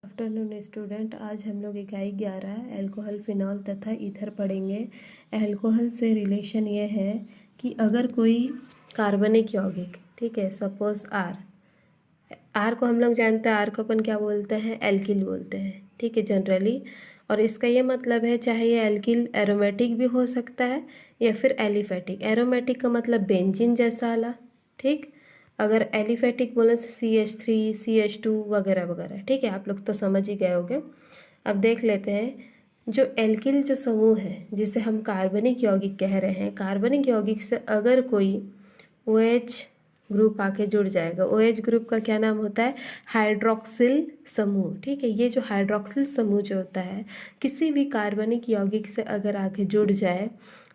Afternoon student, आज हम लोग इकाई 11 अल्कोहल, फिनॉल तथा ईथर पढ़ेंगे। अल्कोहल से रिलेशन ये है कि अगर कोई कार्बनिक यौगिक, ठीक है, सपोज आर को हम लोग जानते हैं, आर को अपन क्या बोलते हैं, एल्किल बोलते हैं, ठीक है, जनरली। और इसका ये मतलब है चाहे ये एल्किल एरोमेटिक भी हो सकता है या फिर एलिफेटिक। एरोमेटिक का मतलब बेंजीन जैसा वाला, ठीक। अगर एलिफेटिक बोले CH3 CH2 वगैरह वगैरह, ठीक है, आप लोग तो समझ ही गए होंगे। अब देख लेते हैं जो एल्किल जो समूह है जिसे हम कार्बनिक यौगिक कह रहे हैं, कार्बनिक यौगिक से अगर कोई OH ग्रुप आके जुड़ जाएगा। OH ग्रुप का क्या नाम होता है, हाइड्रोक्सिल समूह, ठीक है। ये जो हाइड्रोक्सिल समूह जो होता है किसी भी कार्बनिक यौगिक से अगर आके जुड़ जाए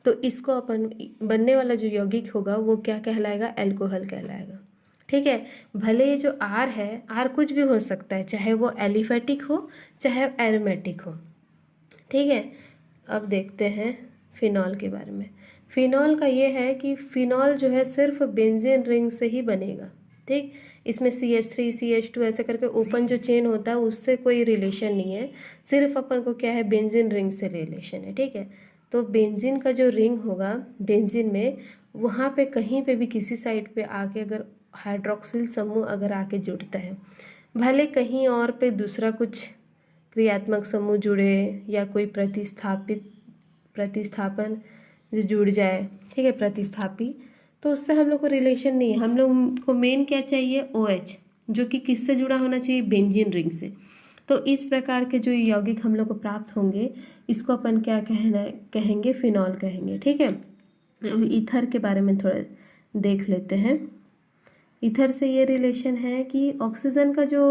तो इसको अपन बनने वाला जो यौगिक होगा वो क्या कहलाएगा, अल्कोहल कहलाएगा, ठीक है। भले ये जो आर है, आर कुछ भी हो सकता है, चाहे वो एलिफेटिक हो चाहे एरोमेटिक हो, ठीक है। अब देखते हैं फिनॉल के बारे में। फिनॉल का ये है कि फिनॉल जो है सिर्फ बेंजीन रिंग से ही बनेगा, ठीक। इसमें CH3 CH2 ऐसे करके ओपन जो चेन होता है उससे कोई रिलेशन नहीं है, सिर्फ अपन को क्या है, बेंजीन रिंग से रिलेशन है, ठीक है। तो बेंजीन का जो रिंग होगा बेंजीन में, वहाँ पे कहीं पे भी किसी साइड पे आके अगर हाइड्रोक्सिल समूह अगर आके जुड़ता है, भले कहीं और पे दूसरा कुछ क्रियात्मक समूह जुड़े या कोई प्रतिस्थापन जो जुड़ जाए, ठीक है, प्रतिस्थापी, तो उससे हम लोग को रिलेशन नहीं है। हम लोग को मेन क्या चाहिए, OH, जो कि किससे जुड़ा होना चाहिए, बेंजीन रिंग से। तो इस प्रकार के जो यौगिक हम लोग को प्राप्त होंगे इसको अपन क्या कहना कहेंगे, फिनॉल कहेंगे, ठीक है। अब ईथर के बारे में थोड़ा देख लेते हैं। ईथर से ये रिलेशन है कि ऑक्सीजन का जो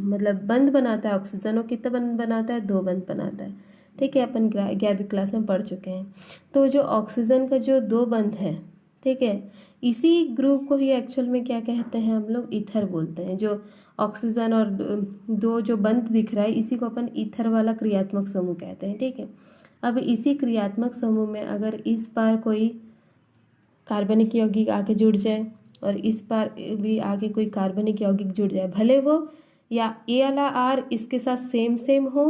मतलब बंध बनाता है, ऑक्सीजन वो कितना बंध बनाता है, 2 बंध बनाता है, ठीक है। अपन 11वीं क्लास में पढ़ चुके हैं। तो जो ऑक्सीजन का जो 2 बंध है, ठीक है, इसी ग्रुप को ही एक्चुअल में क्या कहते हैं, हम लोग ईथर बोलते हैं। जो ऑक्सीजन और 2 जो बंध दिख रहा है इसी को अपन ईथर वाला क्रियात्मक समूह कहते हैं, ठीक है। अब इसी क्रियात्मक समूह में अगर इस बार कोई कार्बनिक यौगिक आके जुड़ जाए और इस बार भी आगे कोई कार्बनिक यौगिक जुड़ जाए, भले वो या ये वाला आर इसके साथ सेम सेम हो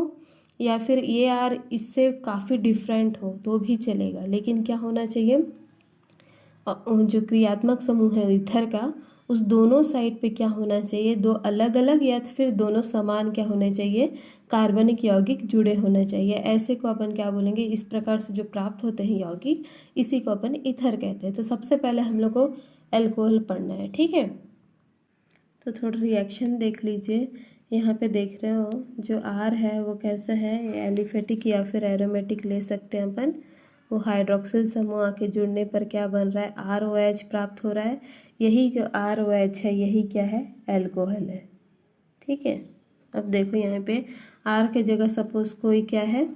या फिर ये आर इससे काफ़ी डिफरेंट हो तो भी चलेगा, लेकिन क्या होना चाहिए, जो क्रियात्मक समूह है ईथर का, उस दोनों साइड पे क्या होना चाहिए, 2 अलग अलग या फिर दोनों समान क्या होने चाहिए, कार्बनिक यौगिक जुड़े होने चाहिए। ऐसे को अपन क्या बोलेंगे, इस प्रकार से जो प्राप्त होते हैं यौगिक इसी को अपन ईथर कहते हैं। तो सबसे पहले हम लोग को अल्कोहल पढ़ना है, ठीक है। तो थोड़ा रिएक्शन देख लीजिए, यहाँ पे देख रहे हो जो आर है वो कैसा है, एलिफेटिक या फिर एरोमेटिक ले सकते हैं अपन। वो हाइड्रोक्सिल समूह आके जुड़ने पर क्या बन रहा है, ROH प्राप्त हो रहा है। यही जो ROH है यही क्या है, अल्कोहल है, ठीक है। अब देखो यहाँ पे आर के जगह सपोज कोई क्या है,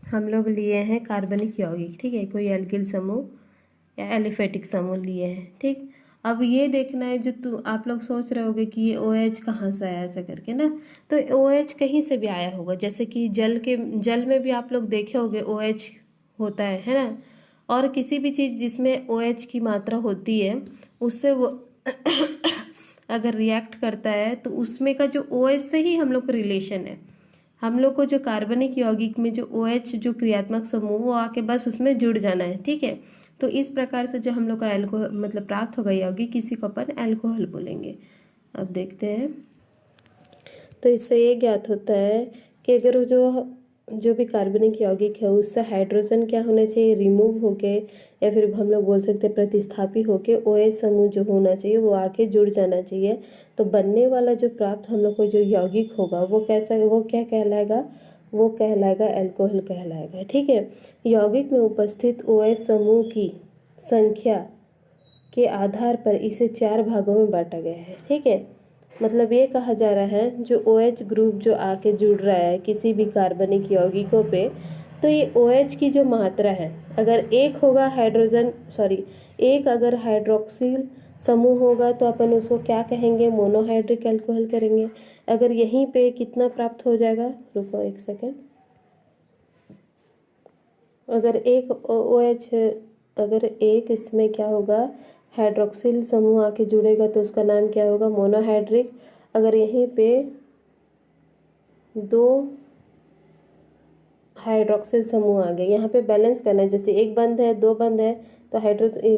हम लोग लिए हैं कार्बनिक यौगिक, ठीक है, कोई एल्किल समूह या एलिफेटिक समूह लिए हैं, ठीक। अब ये देखना है, जो आप लोग सोच रहे होगे कि ये OH कहाँ से आया ऐसा करके ना, तो OH कहीं से भी आया होगा। जैसे कि जल में भी आप लोग देखे होंगे OH होता है ना। और किसी भी चीज़ जिसमें OH की मात्रा होती है उससे वो अगर रिएक्ट करता है तो उसमें का जो OH से ही हम लोग का रिलेशन है। हम लोग को जो कार्बनिक यौगिक में जो OH जो क्रियात्मक समूह वो आके बस उसमें जुड़ जाना है, ठीक है। तो इस प्रकार से जो हम लोग का अल्कोहल मतलब प्राप्त होगा यौगिक, किसी को अपन अल्कोहल बोलेंगे। अब देखते हैं, तो इससे ये ज्ञात होता है कि अगर जो भी कार्बनिक यौगिक है उससे हाइड्रोजन क्या होना चाहिए, रिमूव होके, या फिर हम लोग बोल सकते हैं प्रतिस्थापी होके OH समूह जो होना चाहिए वो आके जुड़ जाना चाहिए। तो बनने वाला जो प्राप्त हम लोग को जो यौगिक होगा वो कैसा, वो क्या कहलाएगा, वो कहलाएगा अल्कोहल कहलाएगा, ठीक है। यौगिक में उपस्थित OH समूह की संख्या के आधार पर इसे 4 भागों में बांटा गया है, ठीक है। मतलब ये कहा जा रहा है जो OH ग्रुप जो आके जुड़ रहा है किसी भी कार्बनिक यौगिकों पे, तो ये OH की जो मात्रा है, अगर एक होगा एक अगर हाइड्रोक्सिल समूह होगा तो अपन उसको क्या कहेंगे, मोनोहाइड्रिक अल्कोहल करेंगे। अगर यहीं पे कितना प्राप्त हो जाएगा, रुको एक सेकेंड, अगर एक इसमें क्या होगा, हाइड्रोक्सिल समूह आके जुड़ेगा तो उसका नाम क्या होगा, मोनोहाइड्रिक। अगर यहीं पे दो हाइड्रोक्सिल समूह आ गए। यहाँ पे बैलेंस करना है, जैसे एक बंद है, दो बंद है, तो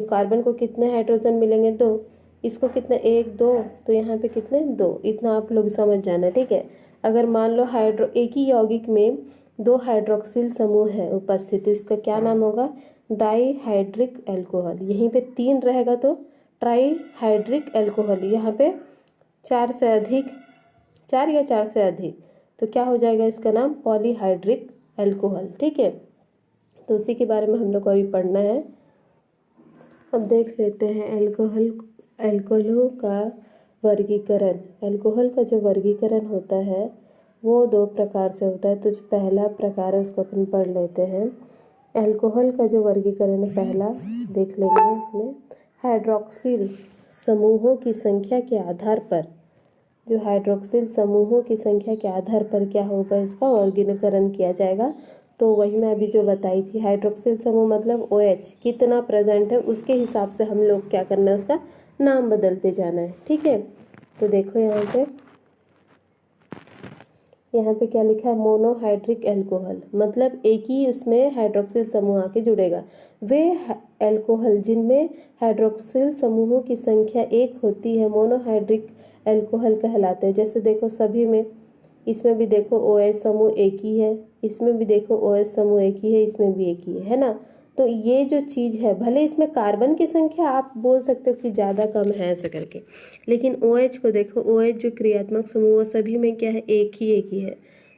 कार्बन को कितने हाइड्रोजन मिलेंगे? दो। इसको कितने? एक, दो, तो यहाँ पे कितने? दो। इतना आप लोग समझ जाना, ठीक है। अगर मान लो एक ही यौगिक में दो हाइड्रोक्सिल समूह है उपस्थित, तो इसका क्या नाम होगा? Dihydric alcohol. यहीं पे तीन रहेगा तो ट्राईहाइड्रिक एल्कोहल। यहाँ पे चार से अधिक, चार या चार से अधिक, तो क्या हो जाएगा? इसका नाम पॉलीहाइड्रिक एल्कोहल, ठीक है। तो उसी के बारे में हम लोग को अभी पढ़ना है। अब देख लेते हैं एल्कोहलों का वर्गीकरण। एल्कोहल का जो वर्गीकरण होता है वो दो प्रकार से होता है। तो जो पहला प्रकार है उसको अपन पढ़ लेते हैं। एल्कोहल का जो वर्गीकरण है पहला देख लेंगे। इसमें हाइड्रोक्सिल समूहों की संख्या के आधार पर, जो हाइड्रोक्सिल समूहों की संख्या के आधार पर क्या होगा? इसका वर्गीकरण किया जाएगा। तो वही मैं अभी जो बताई थी, हाइड्रोक्सिल समूह मतलब OH कितना प्रेजेंट है उसके हिसाब से हम लोग क्या करना है, उसका नाम बदलते जाना है, ठीक है। तो देखो यहाँ पे क्या लिखा है? मोनोहाइड्रिक एल्कोहल, मतलब एक ही उसमें हाइड्रोक्सिल समूह आके जुड़ेगा। वे एल्कोहल जिनमें हाइड्रोक्सिल समूहों की संख्या एक होती है मोनोहाइड्रिक एल्कोहल कहलाते हैं। जैसे देखो सभी में, इसमें भी देखो OH समूह एक ही है, इसमें भी देखो OH समूह एक ही है, इसमें भी एक ही है ना। तो ये जो चीज़ है, भले इसमें कार्बन की संख्या आप बोल सकते हो कि ज़्यादा कम है ऐसा करके, लेकिन OH को देखो, OH जो क्रियात्मक समूह वो सभी में क्या है? एक ही है।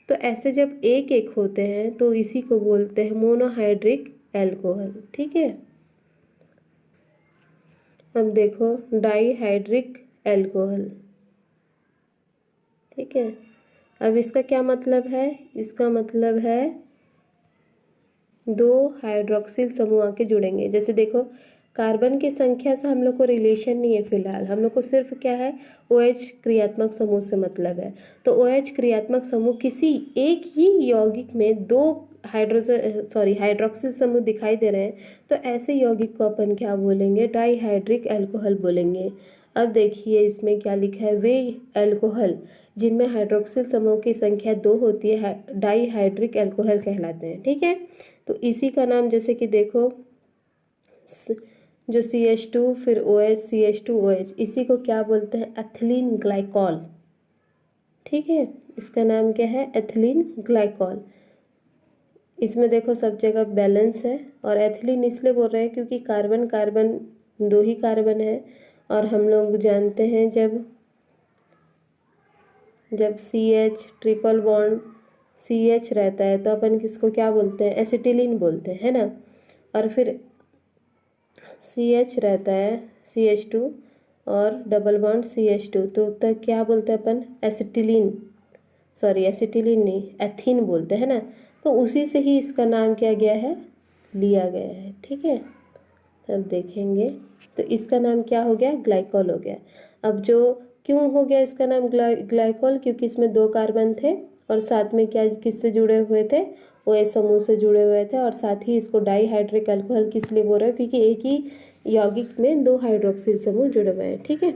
तो ऐसे जब एक एक होते हैं तो इसी को बोलते हैं मोनोहाइड्रिक एल्कोहल, ठीक है। अब देखो डाईहाइड्रिक एल्कोहल, ठीक है। अब इसका क्या मतलब है? इसका मतलब है दो हाइड्रोक्सिल समूह आके जुड़ेंगे। जैसे देखो कार्बन की संख्या से हम लोग को रिलेशन नहीं है फिलहाल, हम लोग को सिर्फ क्या है? OH क्रियात्मक समूह से मतलब है। तो OH क्रियात्मक समूह किसी एक ही यौगिक में दो हाइड्रोक्सिल समूह दिखाई दे रहे हैं, तो ऐसे यौगिक को अपन क्या बोलेंगे? डाईहाइड्रिक एल्कोहल बोलेंगे। अब देखिए इसमें क्या लिखा है? वे एल्कोहल जिनमें हाइड्रोक्सिल समूह की संख्या दो होती है डाईहाइड्रिक एल्कोहल कहलाते हैं, ठीक है। तो इसी का नाम जैसे कि देखो जो CH2 फिर OH CH2OH, इसी को क्या बोलते हैं? एथिलीन ग्लाइकॉल, ठीक है। इसका नाम क्या है? Ethylene glycol. इसमें देखो सब जगह बैलेंस है, और एथिलीन इसलिए बोल रहे हैं क्योंकि कार्बन कार्बन दो ही कार्बन है, और हम लोग जानते हैं जब CH ट्रिपल बॉन्ड CH रहता है तो अपन किसको क्या बोलते हैं? एसिटिलीन बोलते हैं, है ना। और फिर CH रहता है CH2 और डबल बॉन्ड CH2, तो तब क्या बोलते हैं अपन? एसिटिलीन, सॉरी एसिटिलीन नहीं, एथीन बोलते हैं ना। तो उसी से ही इसका नाम क्या गया है? लिया गया है, ठीक है। तब देखेंगे तो इसका नाम क्या हो गया? ग्लाइकॉल हो गया। अब जो क्यों हो गया इसका नाम ग्लाइकॉल? क्योंकि इसमें दो कार्बन थे और साथ में क्या किससे जुड़े हुए थे? OH समूह से जुड़े हुए थे। और साथ ही इसको डाईहाइड्रिक एल्कोहल किस लिए बोल रहे हैं? क्योंकि एक ही यौगिक में दो हाइड्रोक्सिल समूह जुड़े हुए हैं, ठीक है।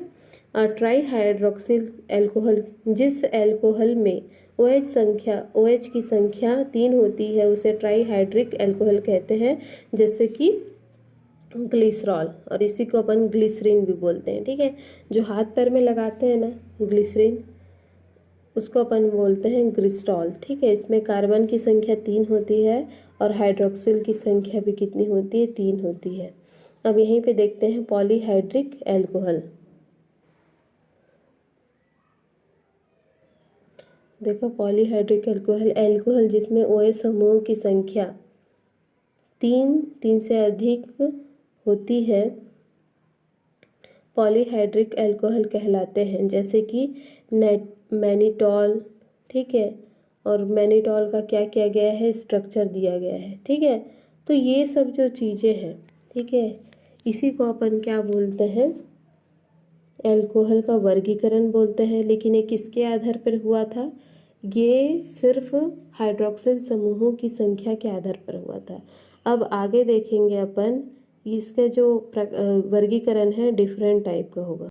और ट्राईहाइड्रोक्सिल एल्कोहल, जिस एल्कोहल में OH की संख्या तीन होती है उसे ट्राईहाइड्रिक एल्कोहल कहते हैं, जैसे कि ग्लिसरॉल, और इसी को अपन ग्लिसरीन भी बोलते हैं, ठीक है। जो हाथ पैर में लगाते हैं ना ग्लिसरीन, उसको अपन बोलते हैं ग्लिसरॉल, ठीक है। इसमें कार्बन की संख्या तीन होती है और हाइड्रोक्सिल की संख्या भी कितनी होती है? तीन होती है। अब यहीं पे देखते हैं पॉलीहाइड्रिक एल्कोहल। देखो पॉलीहाइड्रिक एल्कोहल जिसमें OH समूह की संख्या तीन से अधिक होती है, पॉलीहाइड्रिक एल्कोहल कहलाते हैं। जैसे कि मैनिटॉल, ठीक है। और मैनिटॉल का क्या किया गया है? स्ट्रक्चर दिया गया है, ठीक है। तो ये सब जो चीज़ें हैं, ठीक है, इसी को अपन क्या बोलते हैं? एल्कोहल का वर्गीकरण बोलते हैं। लेकिन ये किसके आधार पर हुआ था? ये सिर्फ हाइड्रोक्सिल समूहों की संख्या के आधार पर हुआ था। अब आगे देखेंगे अपन, इसका जो वर्गीकरण है डिफरेंट टाइप का होगा।